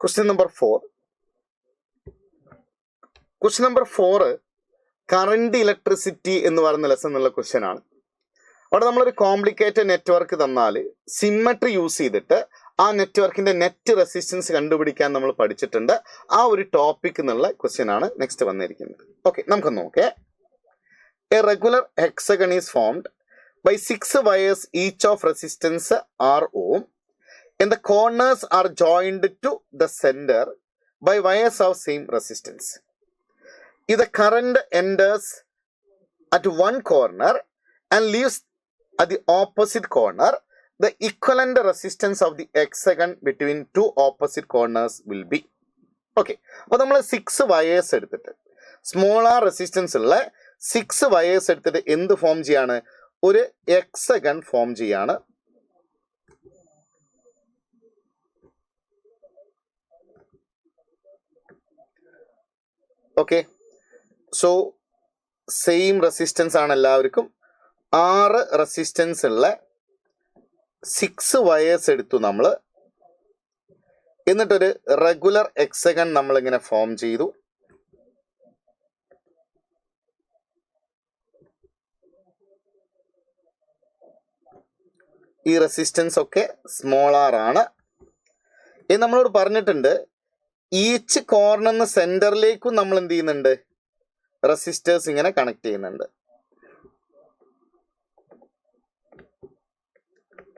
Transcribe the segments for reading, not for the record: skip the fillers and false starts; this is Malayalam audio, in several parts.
Question number 4. Question number 4 current electricity എന്ന് പറയുന്ന ലെസൺ എന്നുള്ള ക്വസ്റ്റ്യൻ ആണ്. അവിടെ നമ്മളൊരു കോംപ്ലിക്കേറ്റഡ് നെറ്റ്വർക്ക് തന്നാൽ സിമ്മട്രി യൂസ് ചെയ്തിട്ട് ആ നെറ്റ്വർക്കിന്റെ നെറ്റ് റെസിസ്റ്റൻസ് കണ്ടുപിടിക്കാൻ നമ്മൾ പഠിച്ചിട്ടുണ്ട്. ആ ഒരു ടോപ്പിക് എന്നുള്ള ക്വസ്റ്റ്യൻ ആണ് നെക്സ്റ്റ് വന്നിരിക്കുന്നത്. ഓക്കെ, നമുക്ക് നോക്കേ. A regular hexagon is formed by 6 wires each of resistance R ohm and the corners are joined to the center by wires of same resistance. If the current enters at one corner and leaves at the opposite corner, the equivalent resistance of the hexagon between two opposite corners will be. Okay, അപ്പോൾ നമ്മൾ 6 വയേഴ്സ് എടുത്തിട്ട് സ്മോൾ ആർ റെസിസ്റ്റൻസ് ഉള്ള 6 വയേഴ്സ് എടുത്തിട്ട് എന്ത് ഫോം ചെയ്യാണ്? ഒരു ഹെക്സഗൺ ഫോം ചെയ്യാണ്. ഓക്കെ, സോ സെയിം റെസിസ്റ്റൻസ് ആണ് എല്ലാവർക്കും. 6 റെസിസ്റ്റൻസ് ഉള്ള 6 വയേഴ്സ് എടുത്തു നമ്മൾ. എന്നിട്ടൊരു റെഗുലർ ഹെക്സഗൺ നമ്മളിങ്ങനെ ഫോം ചെയ്തു. ഈ റെസിസ്റ്റൻസ് ഒക്കെ സ്മോൾ ആർ ആണ്. ഇത് നമ്മളോട് പറഞ്ഞിട്ടുണ്ട് ഈച്ച് കോർണറിന് സെന്ററിലേക്കും നമ്മൾ എന്ത് ചെയ്യുന്നുണ്ട്? റെസിസ്റ്റേഴ്സ് ഇങ്ങനെ കണക്ട് ചെയ്യുന്നുണ്ട്.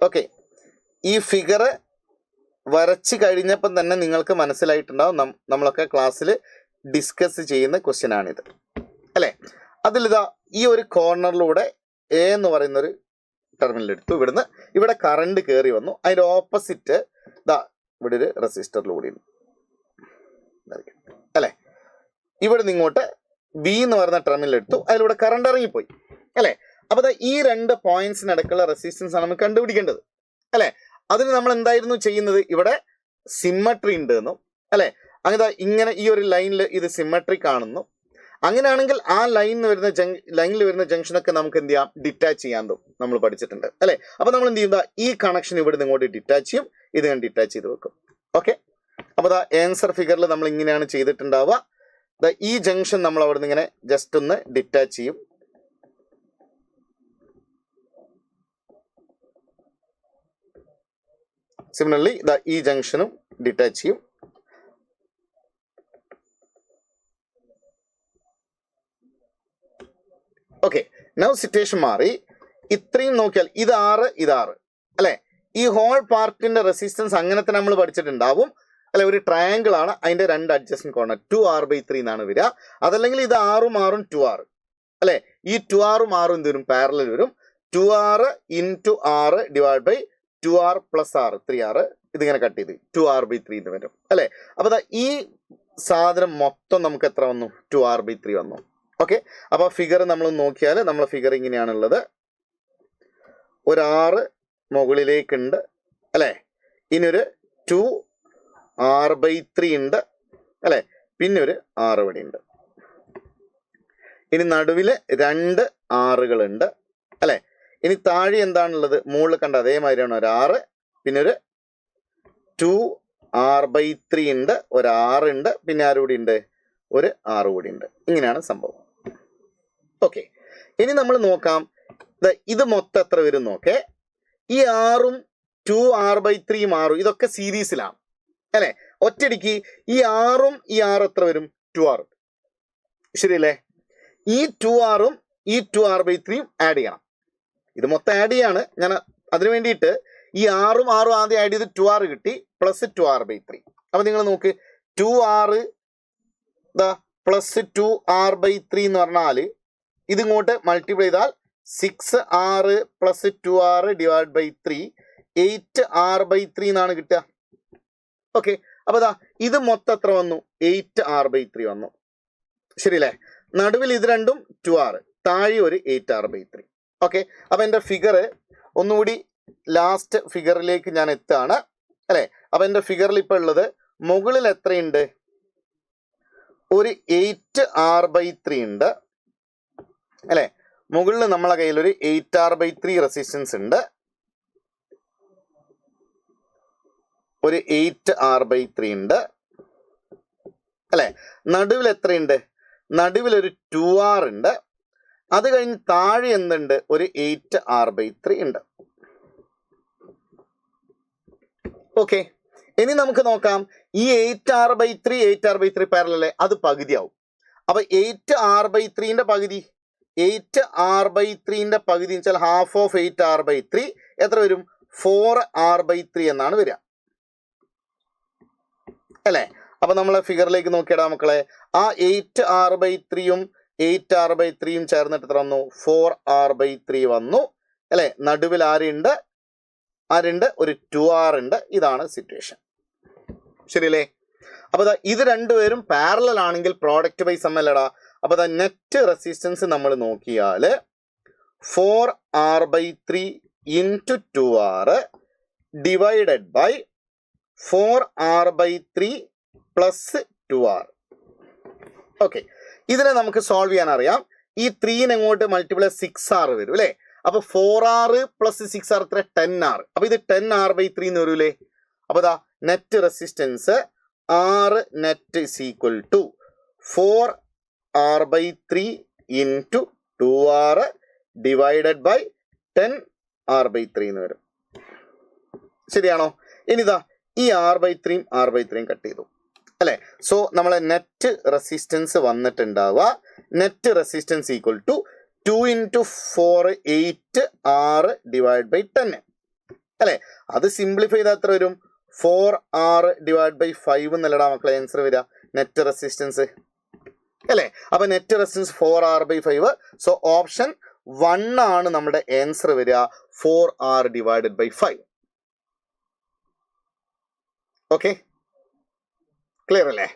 ഓക്കെ, ഈ ഫിഗർ വരച്ച് കഴിഞ്ഞപ്പം തന്നെ നിങ്ങൾക്ക് മനസ്സിലായിട്ടുണ്ടാവും നമ്മളൊക്കെ ക്ലാസ്സിൽ ഡിസ്കസ് ചെയ്യുന്ന ക്വസ്റ്റ്യൻ ആണിത് അല്ലേ. അതിലിതാ ഈ ഒരു കോർണറിലൂടെ എ എന്ന് പറയുന്നൊരു ടെർമിനൽ എടുത്തു. ഇവിടുന്ന് ഇവിടെ കറണ്ട് കയറി വന്നു. അതിന്റെ ഓപ്പോസിറ്റ് ഇതാ ഇവിടെ ഒരു റെസിസ്റ്ററിലൂടെ അല്ലെ. ഇവിടെ നിന്ന് ഇങ്ങോട്ട് ബി എന്ന് പറയുന്ന ടെർമിനൽ എടുത്തു. അതിലൂടെ കറണ്ട് ഇറങ്ങിപ്പോയി അല്ലെ. അപ്പൊ ഈ 2 പോയിന്റ്സിനടക്കുള്ള റെസിസ്റ്റൻസ് ആണ് നമ്മൾ കണ്ടുപിടിക്കേണ്ടത് അല്ലെ. അതിന് നമ്മൾ എന്തായിരുന്നു ചെയ്യുന്നത്? ഇവിടെ സിമ്മട്രി ഉണ്ട് എന്നും അല്ലെ. അങ്ങനെ ഇങ്ങനെ ഈ ഒരു ലൈനിൽ ഇത് സിമ്മട്രി കാണുന്നു. അങ്ങനെയാണെങ്കിൽ ആ ലൈനിൽ വരുന്ന ജംഗ്ഷനൊക്കെ നമുക്ക് എന്ത് ചെയ്യാം? ഡിറ്റാച്ച് ചെയ്യാൻ നമ്മൾ പഠിച്ചിട്ടുണ്ട് അല്ലെ. അപ്പൊ നമ്മൾ എന്ത് ചെയ്യുക? ഈ കണക്ഷൻ ഇവിടെ നിന്ന് ഇങ്ങോട്ട് ഡിറ്റാച്ച് ചെയ്യും. ഇത് ഞാൻ ഡിറ്റാച്ച് ചെയ്ത് വെക്കും. ഓക്കെ, അപ്പൊ ആൻസർ ഫിഗറിൽ നമ്മൾ ഇങ്ങനെയാണ് ചെയ്തിട്ടുണ്ടാവുക. ഈ ജംഗ്ഷൻ നമ്മൾ അവിടെ നിന്ന് ഇങ്ങനെ ജസ്റ്റ് ഒന്ന് ഡിറ്റാച്ച് ചെയ്യും. സിമിലർലി ഈ ജംഗ്ഷനും ഡിറ്റാച്ച് ചെയ്യും. ഓക്കെ, നൗ സിറ്റുവേഷൻ മാറി. ഇത്രയും നോക്കിയാൽ ഇത് 6 അല്ലെ. ഈ ഹോൾ പാർട്ടിന്റെ റെസിസ്റ്റൻസ് അങ്ങനെ തന്നെ നമ്മൾ പഠിച്ചിട്ടുണ്ടാവും അല്ലെ. ഒരു ട്രയാങ്കിൾ ആണ്, അതിന്റെ 2 അഡ്ജസ്റ്റന്റ് കോർണർ 2r/3 എന്നാണ് വരിക. അതല്ലെങ്കിൽ ഇത് 6ഉം 6ഉം 2r അല്ലെ. ഈ 2r ഉം 6ഉം എന്ത് വരും? പാരലൽ വരും. 2r into r divide by 2r plus r 3r. ഇതിങ്ങനെ കട്ട് ചെയ്ത് 2r/3 എന്ന് വരും അല്ലെ. അപ്പൊ ഈ സാധനം മൊത്തം നമുക്ക് എത്ര വന്നു? 2r/3 വന്നു. ഓക്കെ, അപ്പൊ ഫിഗർ നമ്മൾ നോക്കിയാൽ നമ്മളെ ഫിഗർ ഇങ്ങനെയാണുള്ളത്. ഒരു 6 മുകളിലേക്കുണ്ട് അല്ലെ. ഇനി ഒരു 2r/3 ഉണ്ട് അല്ലെ. പിന്നെ ഒരു 6 ഇവിടെ ഉണ്ട്. ഇനി നടുവില് 2 ആറുകളുണ്ട് അല്ലെ. ഇനി താഴെ എന്താണുള്ളത്? മുകളിൽ കണ്ട അതേമാതിരിയാണ് ഒരു 6, പിന്നെ ഒരു 2r/3 ഉണ്ട്, ഒരു 6 ഉണ്ട്, പിന്നെ ആരും കൂടി ഉണ്ട്? ഒരു 6 കൂടി ഉണ്ട്. ഇങ്ങനെയാണ് സംഭവം. ഓക്കെ, ഇനി നമ്മൾ നോക്കാം ഇത് മൊത്തം എത്ര വരും നോക്കേ. ഈ 6ഉം 2r/3 6ഉം ഇതൊക്കെ സീരീസിലാണ് അല്ലെ. ഒറ്റയടിക്ക് ഈ 6ഉം ഈ 6 എത്ര വരും? 2r. ശരിയല്ലേ? ഈ 2rഉം ഈ 2r/3 ആഡ് ചെയ്യണം. ഇത് മൊത്തം ആഡ് ചെയ്യാണ് ഞാൻ. അതിനു വേണ്ടിയിട്ട് ഈ 6ഉം 6ഉം ആദ്യം ആഡ് ചെയ്ത് 2r കിട്ടി പ്ലസ് 2r/3. അപ്പൊ നിങ്ങൾ നോക്ക്, 2r പ്ലസ് 2r/3 എന്ന് പറഞ്ഞാൽ ഇതിങ്ങോട്ട് മൾട്ടിപ്ലൈ ചെയ്താൽ 6r plus 2r divide by 3 8r/3 എന്നാണ് കിട്ടുക. ഓക്കെ, അപ്പൊ ഇത് മൊത്തം എത്ര വന്നു? 8r/3 വന്നു. ശരിയല്ലേ? നടുവിൽ ഇത് രണ്ടും 2r, താഴെ ഒരു 8r/3. ഓക്കെ, അപ്പൊ എന്റെ ഫിഗർ ഒന്നുകൂടി ലാസ്റ്റ് ഫിഗറിലേക്ക് ഞാൻ എത്താണ് അല്ലെ. അപ്പൊ എന്റെ ഫിഗറിൽ ഇപ്പൊ ഉള്ളത് മുകളിൽ എത്രയുണ്ട്? ഒരു 8r/3 ഉണ്ട് അല്ലെ. മുകളിൽ നമ്മളെ കയ്യിൽ ഒരു 8r/3 റെസിസ്റ്റൻസ് ഉണ്ട്. ഒരു 8r/3 ഉണ്ട്. അല്ലെ? നടുവിൽ എത്രയുണ്ട്? നടുവിലൊരു 2R ഉണ്ട്. അത് കഴിഞ്ഞ് താഴെ എന്തുണ്ട്? ഒരു 8R/3 ഉണ്ട്. ഓക്കെ, ഇനി നമുക്ക് നോക്കാം. ഈ 8R/3 പാരലൽ അത് പകുതിയാവും. അപ്പൊ 8R/3 പകുതി, 8R/3 പകുതി എന്ന് വെച്ചാൽ ഹാഫ് ഓഫ് 8R/3 എത്ര വരും? 4R/3 എന്നാണ് വരിക, അല്ലെ? അപ്പൊ നമ്മളെ ഫിഗറിലേക്ക് നോക്കിയിടാം മക്കളെ. ആ 8R/3യും 8R/3യും ചേർന്നിട്ട് എത്ര വന്നു? 4R/3 വന്നു, അല്ലെ? നടുവിൽ ആരുണ്ട്? ഒരു 2R ഉണ്ട്. ഇതാണ് സിറ്റുവേഷൻ, ശരിയല്ലേ? അപ്പൊ ഇത് രണ്ടുപേരും പാരലൽ ആണെങ്കിൽ പ്രോഡക്റ്റ് ബൈ സം അല്ലടാ. അപ്പൊ നെറ്റ് റെസിസ്റ്റൻസ് നമ്മൾ നോക്കിയാൽ 4R/3 into 2R divided by 4R/3 plus 2R. Okay, ഇതിനെ നമുക്ക് സോൾവ് ചെയ്യാൻ അറിയാം. ഈ 3 എങ്ങോട്ട് മൾട്ടിപ്ലൈ 6R വരും, അല്ലെ? അപ്പൊ 4R പ്ലസ് 6R എത്ര? 10R. അപ്പൊ ഇത് 10R/3 എന്ന് വരൂലേ? അപ്പൊ net resistance R net is equal to 4R/3 into 2R divided by 10R/3 എന്ന് വരും. ശരിയാണോ? ഇനിതാ ഈ R/3 കട്ട് ചെയ്തു, അല്ലെ? സോ നമ്മളെ നെറ്റ് റെസിസ്റ്റൻസ് വന്നിട്ടുണ്ടാവുക, net resistance equal to 2 into 4 8R divide by 10, അല്ലെ? അത് സിംപ്ലിഫൈ ചെയ്താൽ എത്ര വരും? 4R ഡിവൈഡ് ബൈ 5 എന്നല്ലടാ മക്കളെ ആൻസർ വരിക, നെറ്റ് റെസിസ്റ്റൻസ്, അല്ലെ? അപ്പൊ net resistance 4R/5. So option 1 ആണ് നമ്മുടെ ആൻസർ വരിക, 4R divided by 5. Okay, clear അല്ലേ?